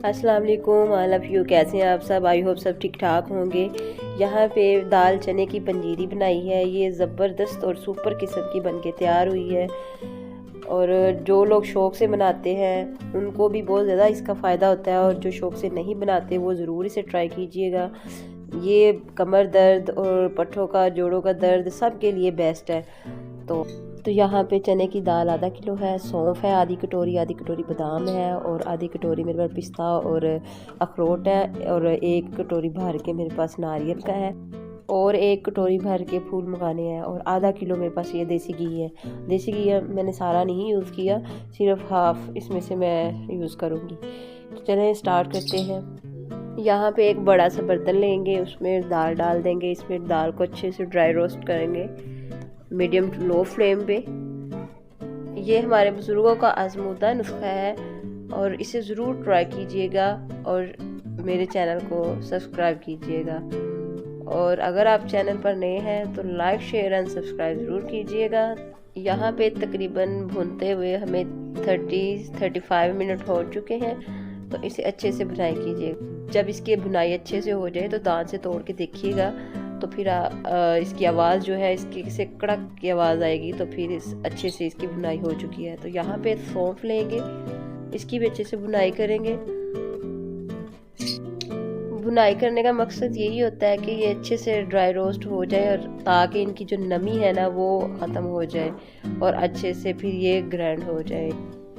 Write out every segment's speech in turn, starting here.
अस्सलाम वालेकुम, I love you. कैसे हैं आप सब? आई होप सब ठीक ठाक होंगे। यहाँ पे दाल चने की पंजीरी बनाई है। ये ज़बरदस्त और सुपर किस्म की बन के तैयार हुई है और जो लोग शौक़ से बनाते हैं उनको भी बहुत ज़्यादा इसका फ़ायदा होता है और जो शौक़ से नहीं बनाते वो ज़रूर इसे ट्राई कीजिएगा। ये कमर दर्द और पट्ठों का, जोड़ों का दर्द सब के लिए बेस्ट है। तो यहाँ पे चने की दाल आधा किलो है, सौंफ है आधी कटोरी बादाम है और आधी कटोरी मेरे पास पिस्ता और अखरोट है और एक कटोरी भर के मेरे पास नारियल का है और एक कटोरी भर के फूल मखाने हैं और आधा किलो मेरे पास ये देसी घी है। देसी घी मैंने सारा नहीं यूज़ किया, सिर्फ हाफ़ इसमें से मैं यूज़ करूँगी। तो चलें स्टार्ट करते हैं। यहाँ पे एक बड़ा सा बर्तन लेंगे, उसमें दाल डाल देंगे। इसमें दाल को अच्छे से ड्राई रोस्ट करेंगे मीडियम टू लो फ्लेम पे। ये हमारे बुज़ुर्गों का आज़मूदा नुस्खा है और इसे ज़रूर ट्राई कीजिएगा और मेरे चैनल को सब्सक्राइब कीजिएगा। और अगर आप चैनल पर नए हैं तो लाइक शेयर एंड सब्सक्राइब ज़रूर कीजिएगा। यहाँ पे तकरीबन भूनते हुए हमें 30-35 मिनट हो चुके हैं। तो इसे अच्छे से भुनाई कीजिएगा। जब इसकी भुनाई अच्छे से हो जाए तो दांत से तोड़ के देखिएगा, तो फिर इसकी आवाज़ जो है इसकी से कड़क की आवाज़ आएगी, तो फिर इस अच्छे से इसकी भुनाई हो चुकी है। तो यहाँ पे सौंफ लेंगे, इसकी भी अच्छे से भुनाई करेंगे। भुनाई करने का मकसद यही होता है कि ये अच्छे से ड्राई रोस्ट हो जाए और ताकि इनकी जो नमी है ना वो ख़त्म हो जाए और अच्छे से फिर ये ग्राइंड हो जाए।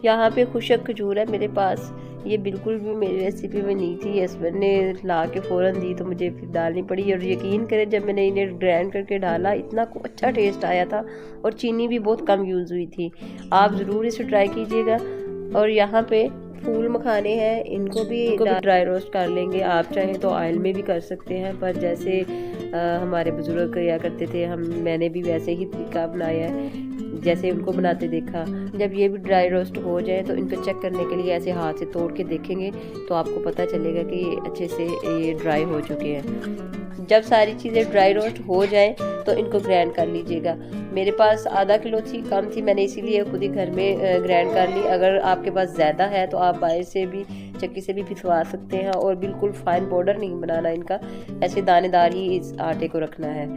यहाँ पे खुशक खजूर है मेरे पास, ये बिल्कुल भी मेरी रेसिपी में नहीं थी, हस्बैंड ने ला के फ़ौरन दी तो मुझे फिर डालनी पड़ी। और यकीन करें जब मैंने इन्हें ग्राइंड करके डाला इतना अच्छा टेस्ट आया था और चीनी भी बहुत कम यूज़ हुई थी। आप ज़रूर इसे ट्राई कीजिएगा। और यहाँ पे फूल मखाने हैं, इनको भी ड्राई रोस्ट कर लेंगे। आप चाहें तो ऑयल में भी कर सकते हैं, पर जैसे हमारे बुजुर्ग किया करते थे मैंने भी वैसे ही तरीका अपनाया है जैसे उनको बनाते देखा। जब ये भी ड्राई रोस्ट हो जाए तो इनको चेक करने के लिए ऐसे हाथ से तोड़ के देखेंगे तो आपको पता चलेगा कि ये अच्छे से ये ड्राई हो चुके हैं। जब सारी चीज़ें ड्राई रोस्ट हो जाएं तो इनको ग्राइंड कर लीजिएगा। मेरे पास आधा किलो थी, कम थी, मैंने इसीलिए खुद ही घर में ग्राइंड कर ली। अगर आपके पास ज़्यादा है तो आप बाहर से भी चक्की से भी पिसवा सकते हैं और बिल्कुल फाइन पाउडर नहीं बनाना इनका, ऐसे दानेदार ही इस आटे को रखना है।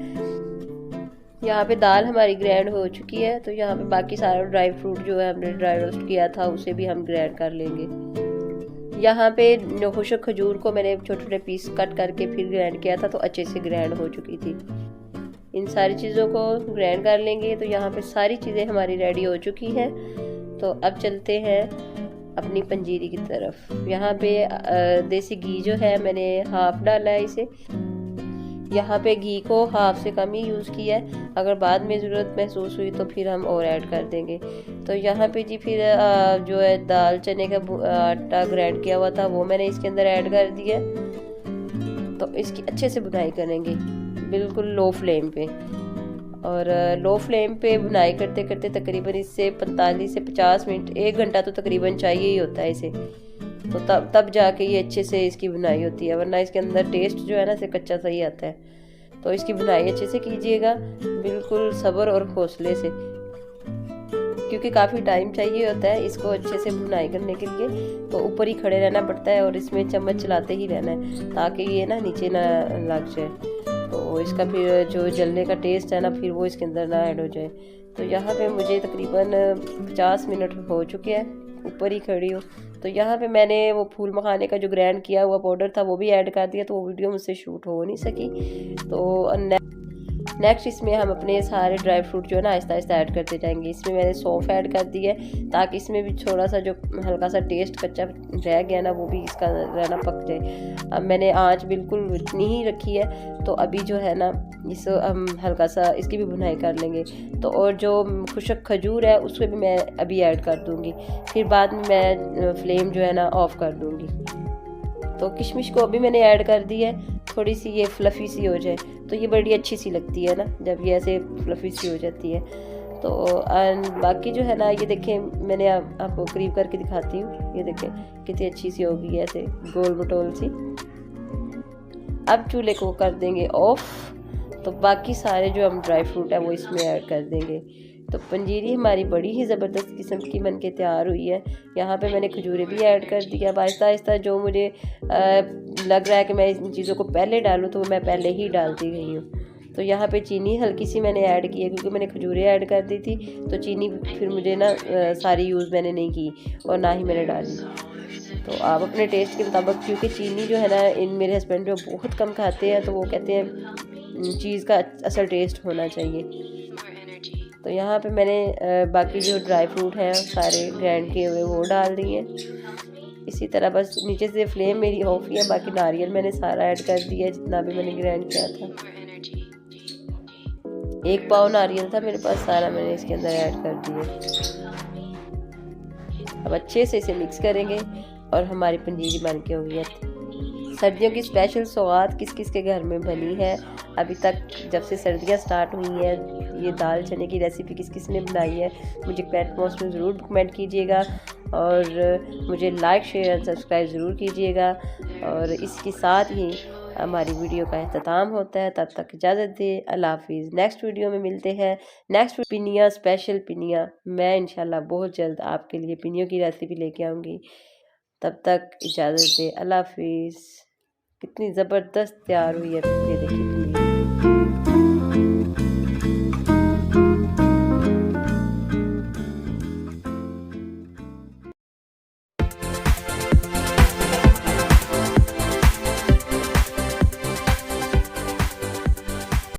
यहाँ पे दाल हमारी ग्राइंड हो चुकी है, तो यहाँ पे बाकी सारा ड्राई फ्रूट जो है हमने ड्राई रोस्ट किया था उसे भी हम ग्राइंड कर लेंगे। यहाँ पे खुशक खजूर को मैंने छोटे छोटे पीस कट करके फिर ग्राइंड किया था तो अच्छे से ग्राइंड हो चुकी थी। इन सारी चीज़ों को ग्राइंड कर लेंगे। तो यहाँ पे सारी चीज़ें हमारी रेडी हो चुकी हैं। तो अब चलते हैं अपनी पंजीरी की तरफ। यहाँ पे देसी घी जो है मैंने हाफ डाला है इसे। यहाँ पे घी को हाफ से कम ही यूज़ किया है, अगर बाद में ज़रूरत महसूस हुई तो फिर हम और ऐड कर देंगे। तो यहाँ पे जी फिर जो है दाल चने का आटा ग्राइंड किया हुआ था वो मैंने इसके अंदर ऐड कर दिया। तो इसकी अच्छे से भुनाई करेंगे बिल्कुल लो फ्लेम पे। और लो फ्लेम पे भुनाई करते करते तकरीबन इससे 45 से 50 मिनट, 1 घंटा तो तकरीबन चाहिए ही होता है इसे। तो तब जाके ये अच्छे से इसकी भुनाई होती है, वरना इसके अंदर टेस्ट जो है ना इसे कच्चा सही आता है। तो इसकी भुनाई अच्छे से कीजिएगा, बिल्कुल सब्र और हौसले से, क्योंकि काफ़ी टाइम चाहिए होता है इसको अच्छे से भुनाई करने के लिए। तो ऊपर ही खड़े रहना पड़ता है और इसमें चम्मच चलाते ही रहना है ताकि ये ना नीचे ना लग जाए, तो इसका फिर जो जलने का टेस्ट है ना फिर वो इसके अंदर ना ऐड हो जाए। तो यहाँ पे मुझे तकरीबन 50 मिनट हो चुके हैं, ऊपर ही खड़ी हूँ। तो यहाँ पे मैंने वो फूल मखाने का जो ग्राइंड किया हुआ पाउडर था वो भी ऐड कर दिया, तो वो वीडियो मुझसे शूट हो नहीं सकी। तो नेक्स्ट इसमें हम अपने सारे ड्राई फ्रूट जो है ना आहिस्ता आहिस्ता ऐड करते जाएंगे। इसमें मैंने सौंफ ऐड कर दी है ताकि इसमें भी थोड़ा सा जो हल्का सा टेस्ट कच्चा रह गया ना वो भी इसका रहना पक जाए। अब मैंने आंच बिल्कुल इतनी ही रखी है, तो अभी जो है ना इस हम हल्का सा इसकी भी भुनाई कर लेंगे। तो और जो खुशक खजूर है उसमें भी मैं अभी ऐड कर दूँगी, फिर बाद में मैं फ्लेम जो है ना ऑफ़ कर दूँगी। तो किशमिश को अभी मैंने ऐड कर दी है, थोड़ी सी ये फ्लफ़ी सी हो जाए तो ये बड़ी अच्छी सी लगती है ना जब ये ऐसे फ्लफ़ी सी हो जाती है। तो बाकी जो है ना ये देखें, मैंने आपको करीब करके दिखाती हूँ, ये देखें कितनी अच्छी सी होगी है ऐसे गोल बटोल सी। अब चूल्हे को कर देंगे ऑफ। तो बाकी सारे जो हम ड्राई फ्रूट है वो इसमें ऐड कर देंगे। तो पंजीरी हमारी बड़ी ही ज़बरदस्त किस्म की बन के तैयार हुई है। यहाँ पे मैंने खजूरें भी ऐड कर दिया। अब आहिस्ता आहिस्ता जो मुझे लग रहा है कि मैं इन चीज़ों को पहले डालूँ तो मैं पहले ही डालती गई हूँ। तो यहाँ पे चीनी हल्की सी मैंने ऐड की है क्योंकि मैंने खजूरें ऐड कर दी थी, तो चीनी फिर मुझे ना सारी यूज़ मैंने नहीं की और ना ही मैंने डाली। तो आप अपने टेस्ट के मुताबिक, क्योंकि चीनी जो है ना इन मेरे हस्बैंड जो बहुत कम खाते हैं, तो वो कहते हैं चीज़ का असल टेस्ट होना चाहिए। तो यहाँ पे मैंने बाकी जो ड्राई फ्रूट हैं सारे ग्राइंड किए हुए वो डाल दिए। इसी तरह बस नीचे से फ्लेम मेरी ऑफ ही है, बाकी नारियल मैंने सारा ऐड कर दिया जितना भी मैंने ग्राइंड किया था। 1 पाव नारियल था मेरे पास, सारा मैंने इसके अंदर ऐड कर दिया। अब अच्छे से इसे मिक्स करेंगे और हमारी पंजीरी बन के हो गई है। सर्दियों की स्पेशल सौगात किस किस के घर में बनी है अभी तक, जब से सर्दियां स्टार्ट हुई हैं? ये दाल चने की रेसिपी किस किस ने बनाई है? मुझे कमेंट बॉक्स में ज़रूर कमेंट कीजिएगा और मुझे लाइक शेयर एंड सब्सक्राइब ज़रूर कीजिएगा। और इसके साथ ही हमारी वीडियो का अख्ताम होता है। तब तक इजाज़त दें, अल्लाह हाफिज़। नेक्स्ट वीडियो में मिलते हैं। नेक्स्ट पिनिया, स्पेशल पिनिया मैं इंशाल्लाह बहुत जल्द आपके लिए पिनियों की रेसिपी लेके आऊँगी। तब तक इजाज़त दें, अल्लाह हाफिज़। कितनी ज़बरदस्त तैयार हुई है, ये देखिए।